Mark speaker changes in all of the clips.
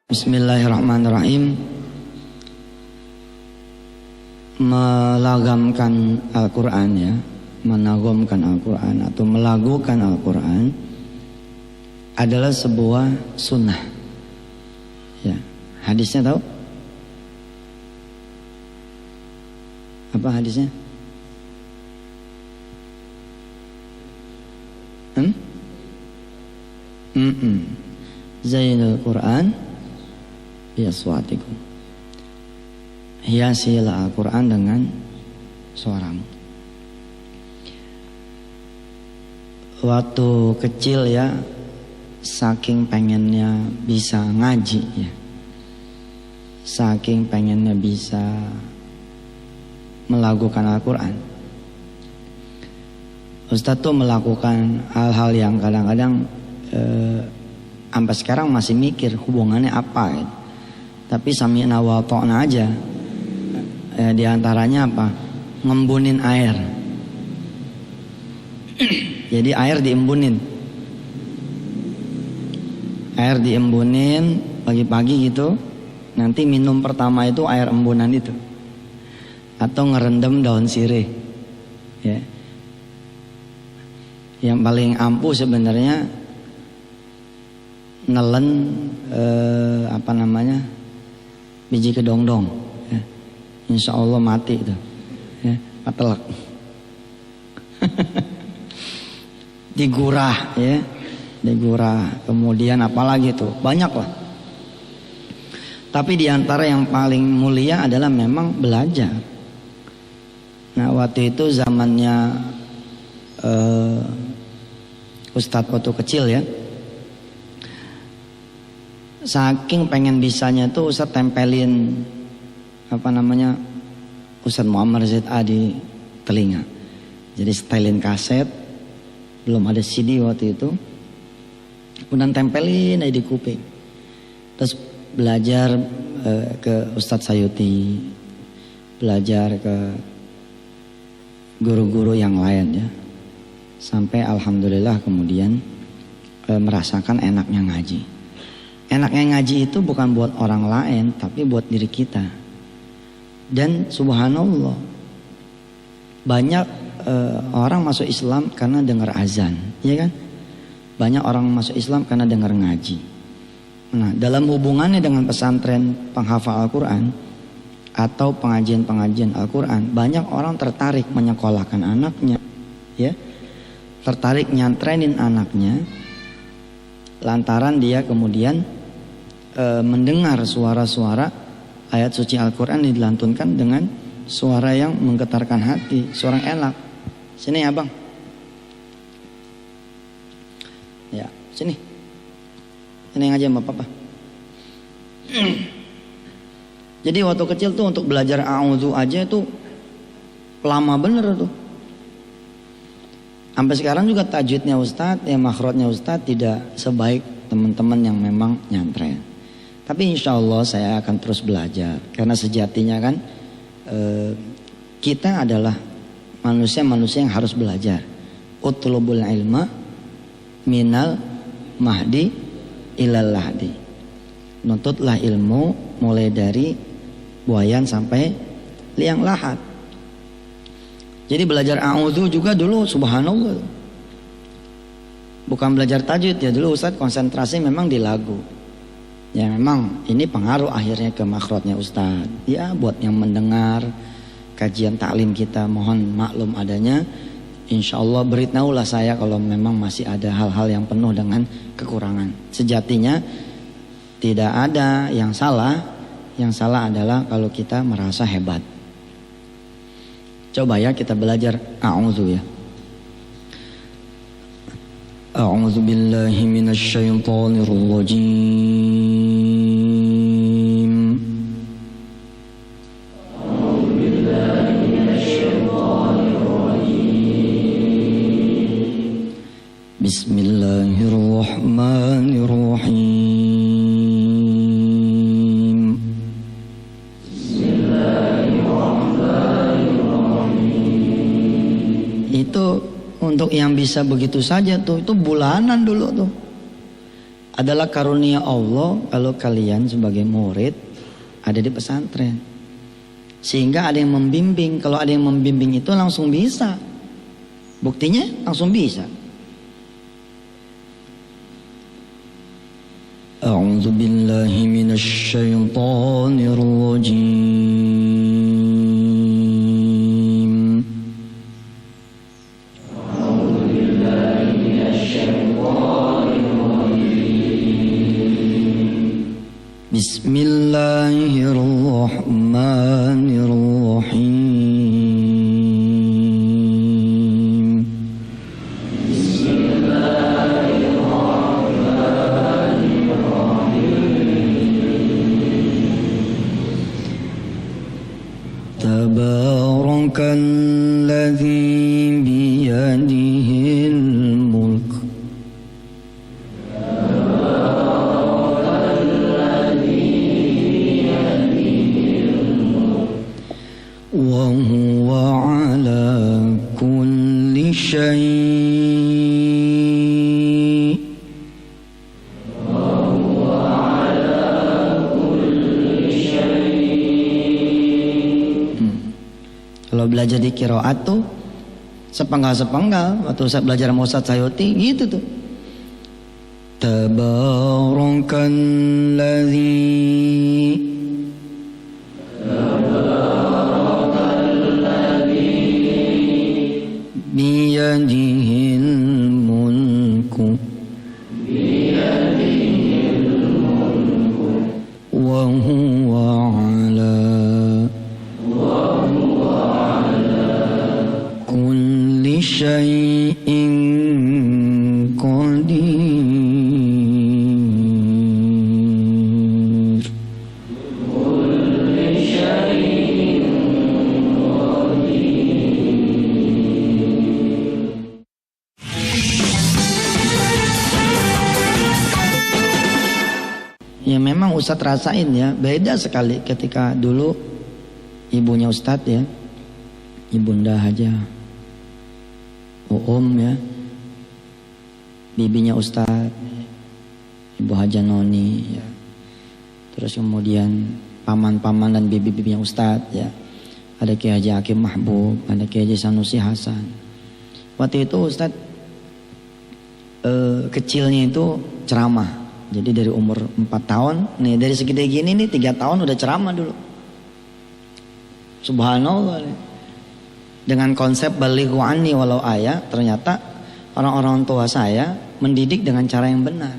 Speaker 1: Bismillahirrahmanirrahim. Melagamkan Al-Quran, ya, menagomkan Al-Quran atau melagukan Al-Quran adalah sebuah sunnah, ya. Hadisnya tahu? Apa hadisnya? Zainul Quran biaswatikum, hiasilah Al-Quran dengan suaramu. Waktu kecil, ya, saking pengennya bisa ngaji, ya, saking pengennya bisa melakukan Al-Quran, Ustadz tuh melakukan hal-hal yang kadang-kadang sampai sekarang masih mikir hubungannya apa, gitu. Tapi sami'na wa ta'na aja. Di antaranya apa? Ngembunin air. Jadi air diembunin. Air diembunin pagi-pagi gitu. Nanti minum pertama itu air embunan itu. Atau ngerendam daun sirih, ya. Yang paling ampuh sebenarnya nelen biji kedongdong, ya. Insya Allah mati itu, ya, patelek. Digurah, ya, digurah. Kemudian apalagi tuh, banyak lah. Tapi diantara yang paling mulia adalah memang belajar. Nah, waktu itu zamannya Ustadz waktu kecil, ya, saking pengen bisanya tuh Ustadz tempelin Ustadz Muhammad ZA di telinga. Jadi setelin kaset, belum ada CD waktu itu, kemudian tempelin aja di kuping. Terus belajar ke Ustadz Sayuti, belajar ke guru-guru yang lain, ya, sampai alhamdulillah kemudian merasakan enaknya ngaji. Enaknya ngaji itu bukan buat orang lain, tapi buat diri kita. Dan subhanallah, banyak orang masuk Islam karena dengar azan, ya kan? Banyak orang masuk Islam karena dengar ngaji. Nah, dalam hubungannya dengan pesantren penghafal Al-Quran atau pengajian-pengajian Al-Quran, banyak orang tertarik menyekolahkan anaknya, ya, tertarik nyantrenin anaknya, lantaran dia kemudian mendengar suara-suara ayat suci Al-Quran dilantunkan dengan suara yang menggetarkan hati, suara yang enak. Sini abang, ya, sini ngaji sama papa. Jadi waktu kecil tuh untuk belajar a'udzu aja itu lama bener tuh. Sampai sekarang juga tajwidnya Ustadz, ya, makhrajnya Ustadz tidak sebaik teman-teman yang memang nyantren. Tapi insya Allah saya akan terus belajar. Karena sejatinya kan kita adalah manusia-manusia yang harus belajar. Utlubul ilma minal mahdi ilal lahdi. Nuntutlah ilmu mulai dari buayan sampai liang lahat. Jadi belajar a'udzu juga dulu subhanallah, bukan belajar tajwid, ya. Dulu Ustadz konsentrasi memang di lagu. Ya memang ini pengaruh akhirnya ke makhrajnya Ustadz. Ya buat yang mendengar kajian taklim kita mohon maklum adanya. Insya Allah beritahulah saya kalau memang masih ada hal-hal yang penuh dengan kekurangan. Sejatinya tidak ada yang salah. Yang salah adalah kalau kita merasa hebat. Coba, ya, kita belajar a'udzu, ya. A'udzu billahi minasy syaithanir rajim. A'udzu billahi minasy syaithanir rajim. Bismillahirrahmanirrahim. Itu untuk yang bisa begitu saja tuh, itu bulanan dulu tuh. adalah karunia Allah kalau kalian sebagai murid ada di pesantren. Sehingga ada yang membimbing. Kalau ada yang membimbing itu langsung bisa. Buktinya langsung bisa. A'udzu billahi minasy syaithanir rajim. A'udzu billahi minasy syaithanir rajim. Bismillahirrahmanirrahim. Tabarakalladzi biyadihil mulk wa huwa ala kulli syai' Kalau belajar di qiraat tuh sepenggal-sepenggal. Waktu saya belajar sama Ustaz Sayuti gitu tuh. Tabarakalladzi biyadihil mulku wa huwa ala kulli syai'in qadir. Ya memang Ustadz rasain ya, beda sekali ketika dulu ibunya Ustadz ya, Ibunda Hajah ya, bibinya Ustadz, Ibu Hajah Noni ya. Terus kemudian paman-paman dan bibi-bibinya Ustadz ya. Ada Kiai Haji Hakim Mahbub, ada Kiai Haji Sanusi Hasan. Waktu itu Ustadz kecilnya itu ceramah. Jadi dari umur 4 tahun, nih dari segede gini nih 3 tahun udah ceramah dulu. Subhanallah nih. Dengan konsep balighu anni walau ayat, ternyata orang-orang tua saya mendidik dengan cara yang benar.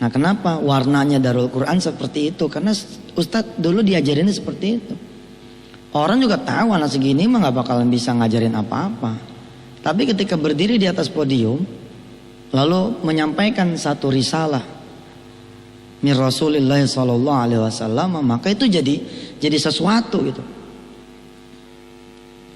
Speaker 1: Nah kenapa warnanya Darul Quran seperti itu? Karena Ustadz dulu diajarinnya seperti itu. Orang juga tahu anak segini mah gak bakalan bisa ngajarin apa-apa. Tapi ketika berdiri di atas podium, lalu menyampaikan satu risalah min Rasulillah sallallahu alaihi wasallam, maka itu jadi sesuatu gitu.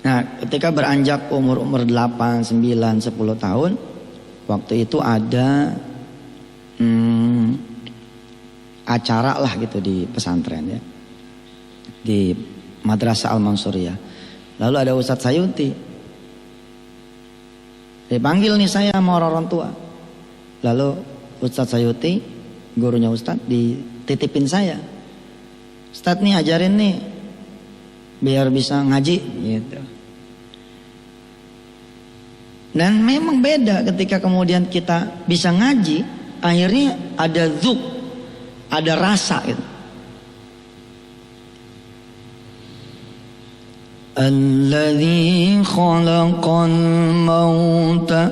Speaker 1: Nah ketika beranjak umur 8, 9, 10 tahun, waktu itu ada acara lah gitu di pesantren ya, di Madrasah Al-Mansuriyah. Lalu ada Ustadz Sayuti, dipanggil nih saya sama orang tua. Lalu Ustadz Sayuti, gurunya Ustadz, dititipin saya, Ustadz nih ajarin nih biar bisa ngaji gitu. Dan memang beda ketika kemudian kita bisa ngaji, akhirnya ada dzuk, ada rasa gitu. Alladzi khalaqal mauta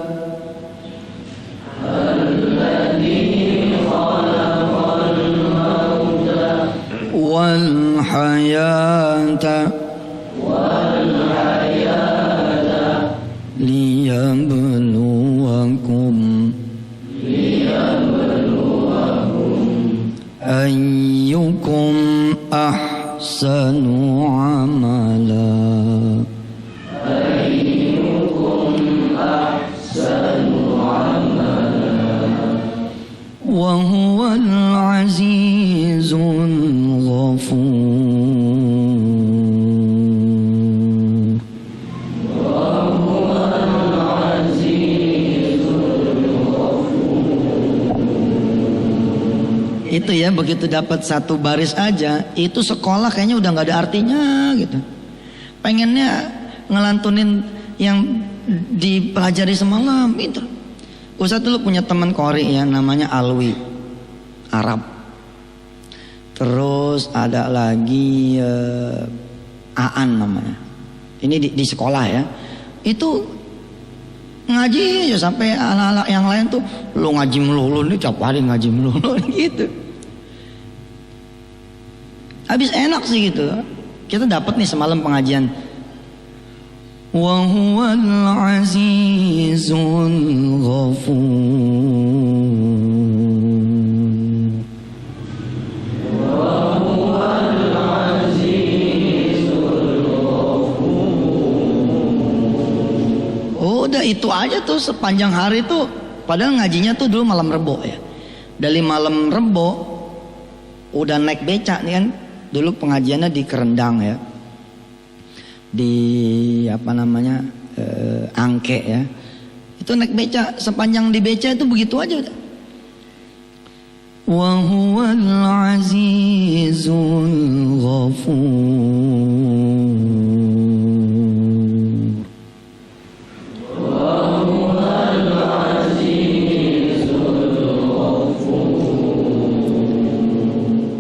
Speaker 1: wal hayata liyabluwakum ayyukum ahsanu amala. Wa huwal azizul ghafur. ya begitu dapat satu baris aja, itu sekolah kayaknya udah nggak ada artinya gitu. Pengennya ngelantunin yang dipelajari semalam itu. Ustadz dulu punya teman Qori ya, namanya Alwi, Arab. Terus ada lagi Aan namanya. Ini di sekolah ya. Itu ngaji ya sampai anak-anak yang lain tuh, lu ngaji melulu nih, tiap hari ngaji melulu gitu. Habis enak sih gitu. Kita dapat nih semalam pengajian. Wa huwal azizul ghafur. Udah itu aja tuh sepanjang hari tuh. Padahal ngajinya tuh dulu malam Rebo ya. Dari malam Rebo udah naik becak nih kan. Dulu pengajiannya di Kerendang ya. Di apa namanya Angke ya. Itu naik becak, sepanjang di becak itu begitu aja udah. Wa huwal azizul ghafur.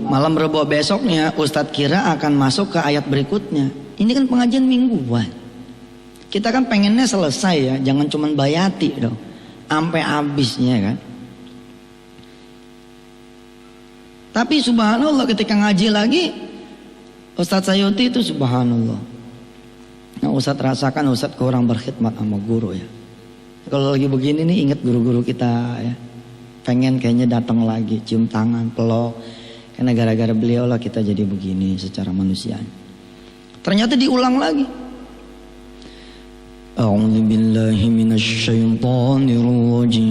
Speaker 1: Malam Rebo besoknya Ustadz kira akan masuk ke ayat berikutnya. Ini kan pengajian mingguan. Kita kan pengennya selesai ya, jangan cuman bayati dong, sampai habisnya kan. Tapi subhanallah ketika ngaji lagi, Ustadz Sayuti itu subhanallah. Nah Ustadz rasakan Ustadz kurang berkhidmat sama guru ya. Kalau lagi begini nih ingat guru-guru kita ya. Pengen kayaknya datang lagi, cium tangan, peluk. Karena gara-gara beliau lah kita jadi begini secara manusia. Ternyata diulang lagi. A'udzu billahi minasy syaithanir rajim.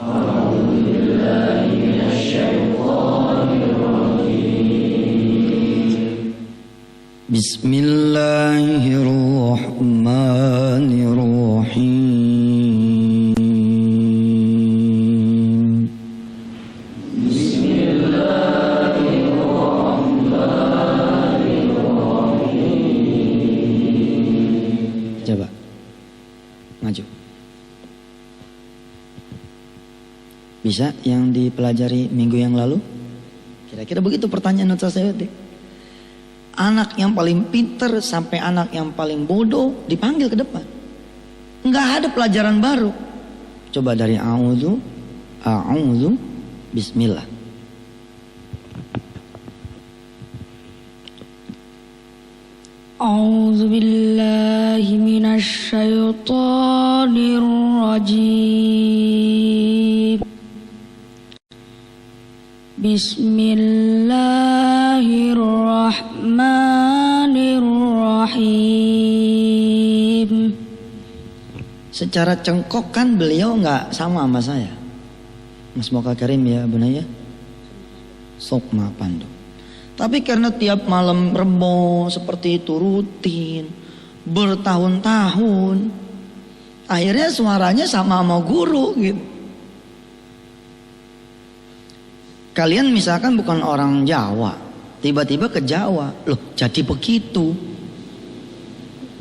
Speaker 1: A'udzu billahi minasy syaithanir rajim. Bismillahirrahmanirrahim. Bisa yang dipelajari minggu yang lalu? Kira-kira begitu pertanyaan Ustaz Sayuti. Anak yang paling pinter sampai anak yang paling bodoh dipanggil ke depan. Enggak ada pelajaran baru. Coba dari a'udzu, bismillah.
Speaker 2: A'udzu billahi minasy syaithanir rajim. Bismillahirrahmanirrahim.
Speaker 1: Secara cengkok kan beliau nggak sama saya. Mas Moka Karim ya Bunaya. Sok mapan dong. Tapi karena tiap malam Rebo seperti itu rutin bertahun-tahun, akhirnya suaranya sama guru gitu. Kalian misalkan bukan orang Jawa, tiba-tiba ke Jawa, loh jadi begitu.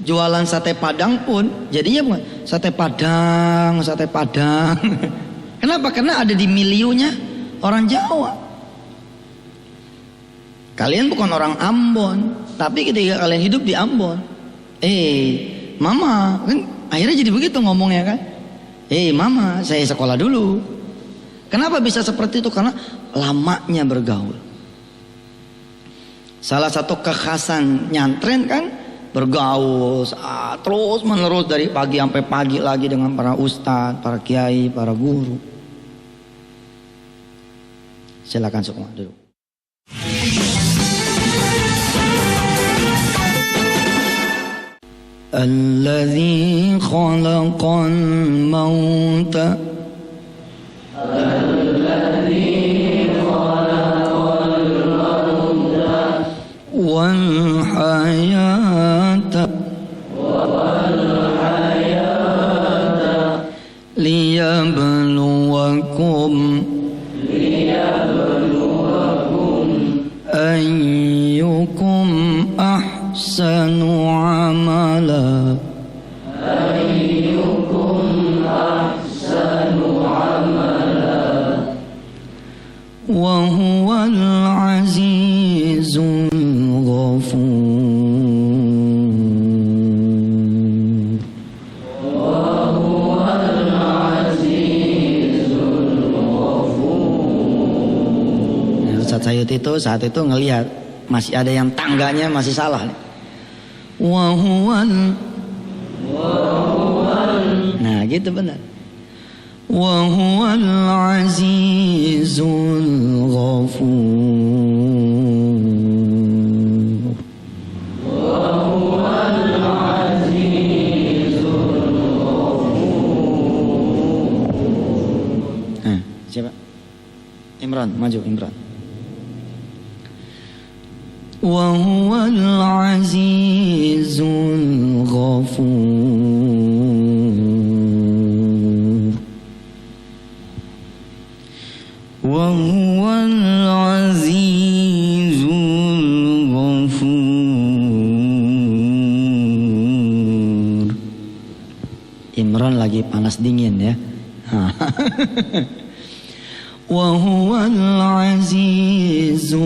Speaker 1: Jualan sate Padang pun jadinya bukan sate Padang. Kenapa? Karena ada di milionya orang Jawa. Kalian bukan orang Ambon, tapi ketika kalian hidup di Ambon, mama, kan akhirnya jadi begitu ngomongnya kan. Mama, saya sekolah dulu. Kenapa bisa seperti itu? Karena lamanya bergaul. Salah satu kekhasan nyantren kan bergaul terus menerus dari pagi sampai pagi lagi dengan para ustadz, para kiai, para guru. Silakan Sukma dulu. Alladzi khalaqal mauta wal hayata liyabluwakum ayyukum ahsanu amala wa huwal azizul ghafur. Ustaz Sayut itu saat itu ngelihat masih ada yang tangganya masih salah. Wa huwal. Nah gitu benar. Wa huwal azizul ghafur. Wa huwal azizul ghafur. Nah, siapa? Imran, maju Imran. Wa huwal azizul ghafur. Wa huwal azizul ghafur. Imran lagi panas dingin ya. Wa huwal azizul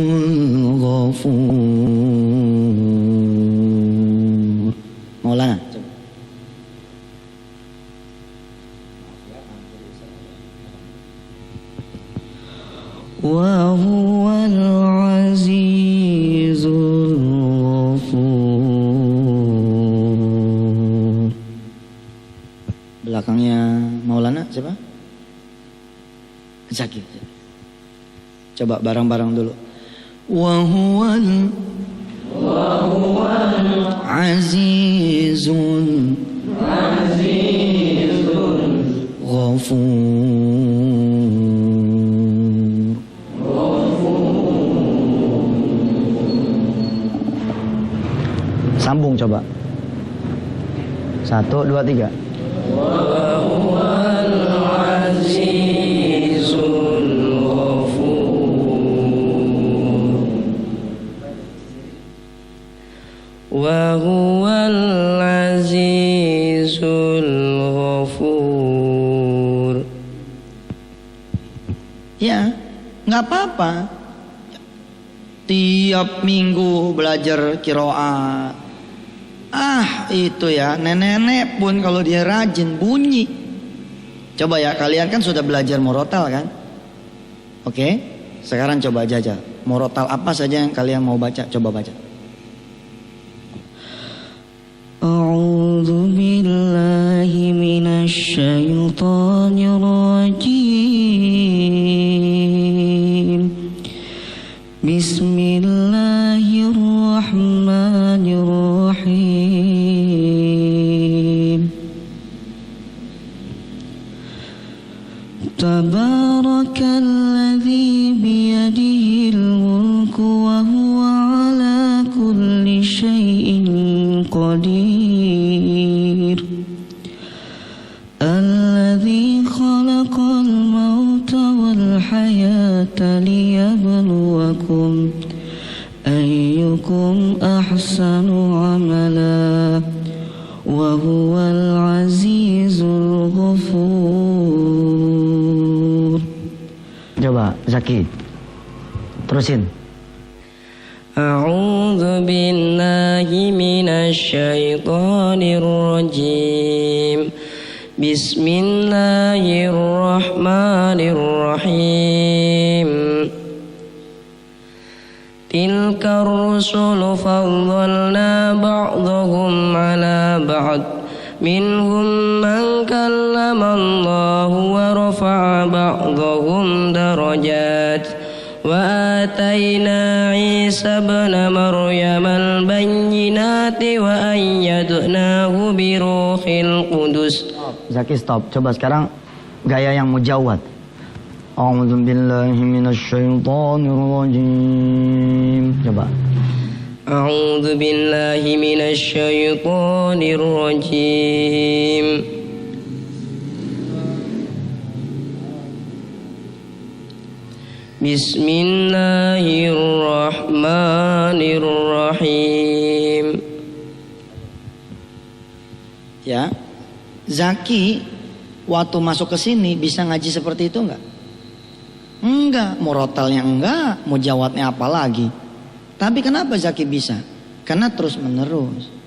Speaker 1: ghafur. Maulana coba. Wa huwal azizul ghafur. Belakangnya Maulana siapa? Zaki. Coba bareng-bareng dulu. Wa huwal azizul ghafur. Sambung coba. 1, 2, 3.
Speaker 3: Wa huwal azizul ghafur.
Speaker 1: Ya, nggak apa-apa. Tiap minggu belajar qiraat. Itu ya, nenek-nenek pun kalau dia rajin bunyi. Coba ya, kalian kan sudah belajar murotal kan? Oke, sekarang coba jajal. Murotal apa saja yang kalian mau baca, coba baca.
Speaker 3: A'udzu billahi minasy syaithanir rajim. Bismillahirrahmanirrahim. Tabarakalladzi biyadihil mulku wa huwa ala kulli syai'in qadir. Alladzi khalaqal mauta wal hayata liyabluwakum ayyukum ahsanu amala wa huwal azizul ghafur.
Speaker 1: Coba Zaki, terusin.
Speaker 3: A'udzu billahi minasy syaithanir rajim. Bismillahirrahmanirrahim. Tilka ar-rusulu faddalna ba'dahum 'ala ba'd. Minhum man kallama Allahu wa rafa'a ba'dahum darajat. وآتينا عيسى ابن مريم البينات وأيدناه بروح القدس.
Speaker 1: Zaki stop. Coba sekarang gaya yang mujawad. A'udzu billahi minasy syaithanir rajim. Coba.
Speaker 3: A'udzu billahi minasy syaithanir rajim. Bismillahirrahmanirrahim.
Speaker 1: Ya, Zaki waktu masuk ke sini bisa ngaji seperti itu enggak? Enggak, mau rotalnya enggak, mau jawabnya apa lagi. Tapi kenapa Zaki bisa? Karena terus menerus.